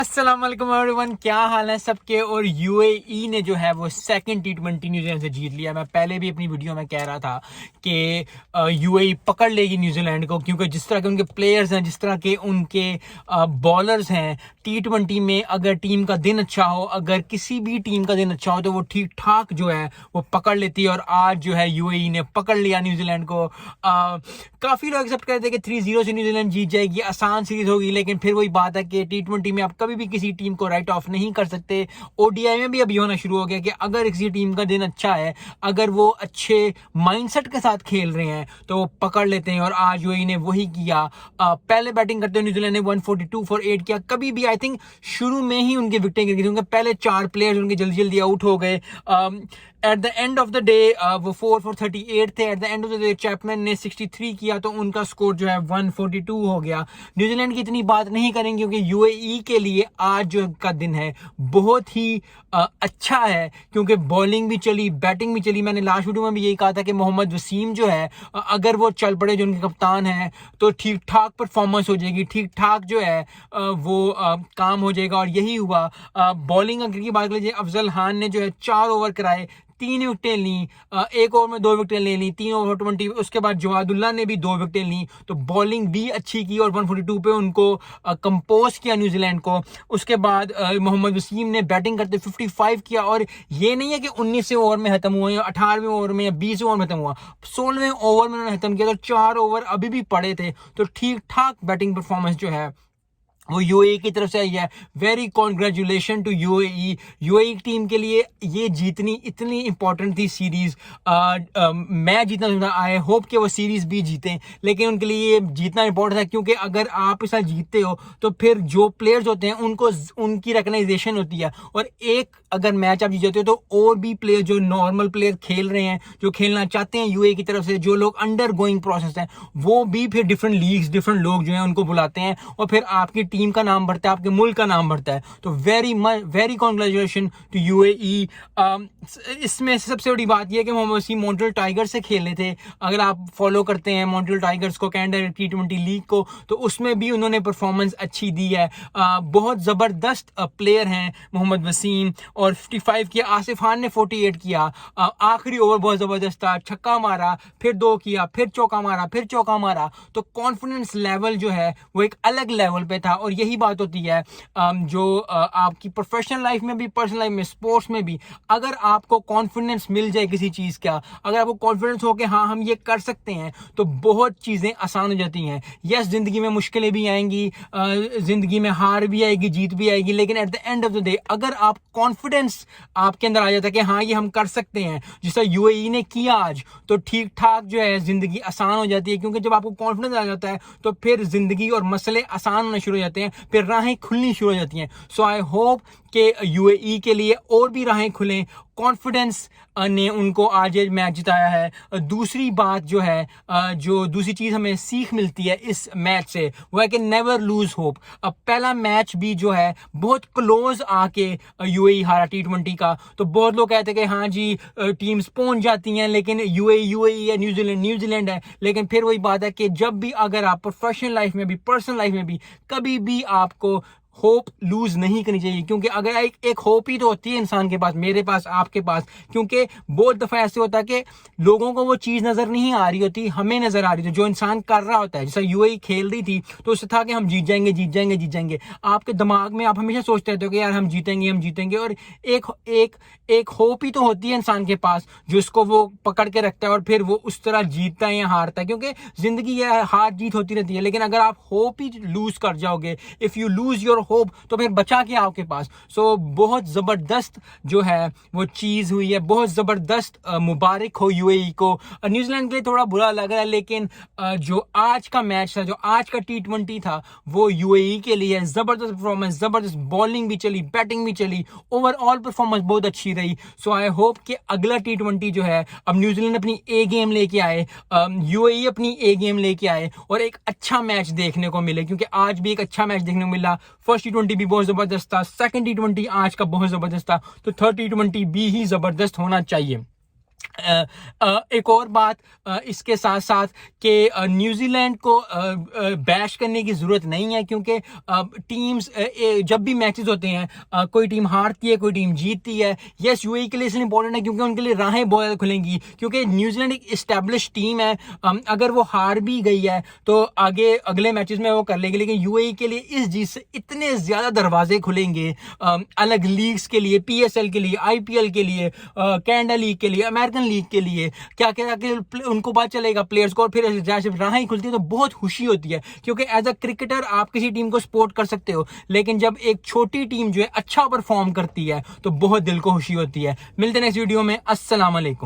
अस्सलाम वालेकुम एवरीवन, क्या हाल है सबके। और यूएई ने जो है वो सेकंड टी20 न्यूजीलैंड से जीत लिया। मैं पहले भी अपनी वीडियो में कह रहा था कि यूएई पकड़ लेगी न्यूजीलैंड को, क्योंकि जिस तरह के उनके प्लेयर्स हैं, जिस तरह के उनके बॉलर्स हैं, टी20 में अगर टीम का दिन अच्छा हो, अगर किसी भी टीम का दिन अच्छा हो तो वो ठीक ठाक जो है वो पकड़ लेती है। और आज जो है यूएई ने पकड़ लिया न्यूजीलैंड को। काफ़ी लोग एक्सेप्ट करते हैं कि 3-0 से न्यूजीलैंड जीत जाएगी, आसान सीरीज होगी, लेकिन फिर वही बात है कि टी20 में आप कभी भी किसी टीम को राइट ऑफ नहीं कर सकते। ओडीआई में भी अभी होना शुरू हो गया कि अगर किसी टीम का दिन अच्छा है, अगर वो अच्छे माइंडसेट के साथ खेल रहे हैं तो वो पकड़ लेते हैं। और आज यूएई ने वही किया। पहले बैटिंग करते हुए न्यूजीलैंड ने 142 फॉर 8 किया। कभी भी आई थिंक शुरू में ही उनकी विकेटें गिर गई, क्योंकि पहले 4 प्लेयर्स उनके जल्दी जल्दी आउट हो गए। At the end of the day वो 4 फॉर 38 थे। At the end of the day Chapman ने 63 किया, तो उनका स्कोर जो है 142 हो गया। न्यूजीलैंड की इतनी बात नहीं करेंगे, क्योंकि यूएई के लिए आज जो का दिन है बहुत ही अच्छा है, क्योंकि बॉलिंग भी चली, बैटिंग भी चली। मैंने लास्ट वीडियो में भी यही कहा था कि मोहम्मद वसीम जो है, अगर वो चल पड़े, जो उनके कप्तान हैं, तो ठीक ठाक परफॉर्मेंस हो जाएगी, ठीक ठाक जो है वो काम हो जाएगा। और यही हुआ। बॉलिंग अगर की बात कर लीजिए, अफजल खान ने जो है 4 ओवर कराए, 3 विकेटें ली, 1 ओवर में 2 विकेटें ले ली, 3 ओवर 20। उसके बाद जवादुल्ला ने भी 2 विकेटें ली, तो बॉलिंग भी अच्छी की और 142 पे उनको कंपोज किया न्यूजीलैंड को। उसके बाद मोहम्मद वसीम ने बैटिंग करते 55 किया। और ये नहीं है कि 19वें ओवर में खत्म हुआ या 18वें ओवर में या 20वें ओवर में खत्म हुआ, 16वें ओवर में उन्होंने खत्म किया, तो 4 ओवर अभी भी पड़े थे। तो ठीक ठाक बैटिंग परफॉर्मेंस जो है वो यूएई की तरफ से आई है। Very congratulation to UAE. UAE team के लिए ये जीतनी इतनी इंपॉर्टेंट थी सीरीज। मैं जीतना चाहता, आई होप कि वो सीरीज भी जीतें, लेकिन उनके लिए ये जीतना इंपॉर्टेंट है, क्योंकि अगर आप इस साल जीतते हो तो फिर जो प्लेयर्स होते हैं उनको उनकी रिकग्नाइजेशन होती है। और एक अगर मैच आप जीत जाते हो तो और भी प्लेयर, जो नॉर्मल प्लेयर खेल रहे हैं, जो खेलना चाहते हैं यूएई की तरफ से, जो लोग अंडर गोइंग प्रोसेस हैं, वो भी फिर डिफरेंट लीग्स, डिफरेंट लोग जो हैं उनको बुलाते हैं, और फिर आपकी टीम का नाम बढ़ता है, आपके मुल्क का नाम बढ़ता है। तो वेरी कॉन्ग्रेचुलेशन टू यूएई। इसमें सबसे बड़ी बात यह है कि मोहम्मद वसीम मॉन्ट्रियल टाइगर्स से खेले थे। अगर आप फॉलो करते हैं मॉन्ट्रियल टाइगर्स को, कनाडा टी20 लीग को, तो उसमें भी उन्होंने परफॉर्मेंस अच्छी दी है। बहुत ज़बरदस्त प्लेयर हैं मोहम्मद वसीम। और 55 किया। आसिफ खान ने 48 किया। आखिरी ओवर बहुत ज़बरदस्त था, छक्का मारा, फिर 2 किया, फिर चौका मारा, फिर चौका मारा। तो कॉन्फिडेंस लेवल जो है वो एक अलग लेवल पे था। और यही बात होती है जो आपकी प्रोफेशनल लाइफ में भी, पर्सनल लाइफ में, स्पोर्ट्स में भी, अगर आपको कॉन्फिडेंस मिल जाए किसी चीज़ का, अगर आपको कॉन्फिडेंस हो कि हाँ हम ये कर सकते हैं, तो बहुत चीज़ें आसान हो जाती हैं। यस, ज़िंदगी में मुश्किलें भी आएंगी, ज़िंदगी में हार भी आएगी, जीत भी आएगी, लेकिन at the end of the day अगर आप कॉन्फिडेंस आपके अंदर आ जाता है कि हाँ ये हम कर सकते हैं, जिसका यूएई ने किया आज, तो ठीक ठाक जो है ज़िंदगी आसान हो जाती है। क्योंकि जब आपको कॉन्फिडेंस आ जाता है तो फिर ज़िंदगी और मसले आसान होने शुरू हो जाते हैं, फिर राहें खुलनी शुरू हो जाती हैं। सो आई होप कि यूएई के लिए और भी राहें खुलें। कॉन्फिडेंस ने उनको आज ये मैच जिताया है। दूसरी बात जो है, जो दूसरी चीज़ हमें सीख मिलती है इस मैच से, वो है कि नेवर लूज होप। पहला मैच भी जो है बहुत क्लोज आके यूएई हारा टी20 का, तो बहुत लोग कहते हैं कि हाँ जी टीम्स पहुंच जाती हैं, लेकिन यूएई है, न्यूजीलैंड है। लेकिन फिर वही बात है कि जब भी अगर आप प्रोफेशनल लाइफ में भी, पर्सनल लाइफ में भी, कभी भी आपको होप लूज नहीं करनी चाहिए। क्योंकि अगर एक होप ही तो होती है इंसान के पास, मेरे पास, आपके पास। क्योंकि बहुत दफ़ा ऐसे होता है कि लोगों को वो चीज़ नज़र नहीं आ रही होती, हमें नज़र आ रही थी जो इंसान कर रहा होता है। जैसा यूएई खेल रही थी तो उससे था कि हम जीत जाएंगे, जीत जाएंगे, जीत जाएंगे। आपके दिमाग में आप हमेशा सोचते रहते हो कि यार हम जीतेंगे, हम जीतेंगे। और एक होप ही तो होती है इंसान के पास, जो उसको वो पकड़ के रखता है और फिर वो उस तरह जीतता है या हारता है। क्योंकि ज़िंदगी है, हार जीत होती रहती है। लेकिन अगर आप होप ही लूज़ कर जाओगे, if you lose your hope, तो फिर बचा क्या आपके पास। सो बहुत ज़बरदस्त जो है वो चीज़ हुई है, बहुत ज़बरदस्त। मुबारक हो यूएई को। न्यूजीलैंड के लिए थोड़ा बुरा लग रहा है, लेकिन जो आज का मैच था, जो आज का टी20 था, वो यूएई के लिए ज़बरदस्त परफॉर्मेंस, ज़बरदस्त बॉलिंग भी चली, बैटिंग भी चली, ओवरऑल परफॉर्मेंस बहुत अच्छी रही। सो आई होप कि अगला टी20 जो है, अब न्यूजीलैंड अपनी ए गेम लेके आए, यूएई अपनी ए गेम लेके आए, और एक अच्छा मैच देखने को मिले। क्योंकि आज भी एक अच्छा मैच देखने को मिला। फर्स्ट टी20 भी बहुत ज़बरदस्त था, सेकंड टी20 आज का बहुत ज़बरदस्त था, तो थर्ड टी20 भी ही ज़बरदस्त होना चाहिए। एक और बात इसके साथ साथ कि न्यूजीलैंड को बैश करने की ज़रूरत नहीं है, क्योंकि टीम्स जब भी मैचेस होते हैं कोई टीम हारती है, कोई टीम जीतती है। यस, यूएई के लिए इसलिए इंपॉर्टेंट है क्योंकि उनके लिए राहें बहुत खुलेंगी, क्योंकि न्यूजीलैंड एक इस्टेब्लिश टीम है। अगर वो हार भी गई है तो आगे अगले मैचेस में वो कर लेगी, लेकिन यूएई के लिए इस जीत से इतने ज़्यादा दरवाजे खुलेंगे अलग लीग्स के लिए, पीएसएल के लिए, आईपीएल के लिए, कैनेडा लीग के लिए, अमेरिकन लीग के लिए, क्या क्या उनको पता चलेगा प्लेयर्स को, और फिर जब राहें खुलती है तो बहुत खुशी होती है, क्योंकि एज अ क्रिकेटर आप किसी टीम को सपोर्ट कर सकते हो, लेकिन जब एक छोटी टीम जो है अच्छा परफॉर्म करती है तो बहुत दिल को खुशी होती है। मिलते हैं नेक्स्ट वीडियो में। अस्सलाम वालेकुम।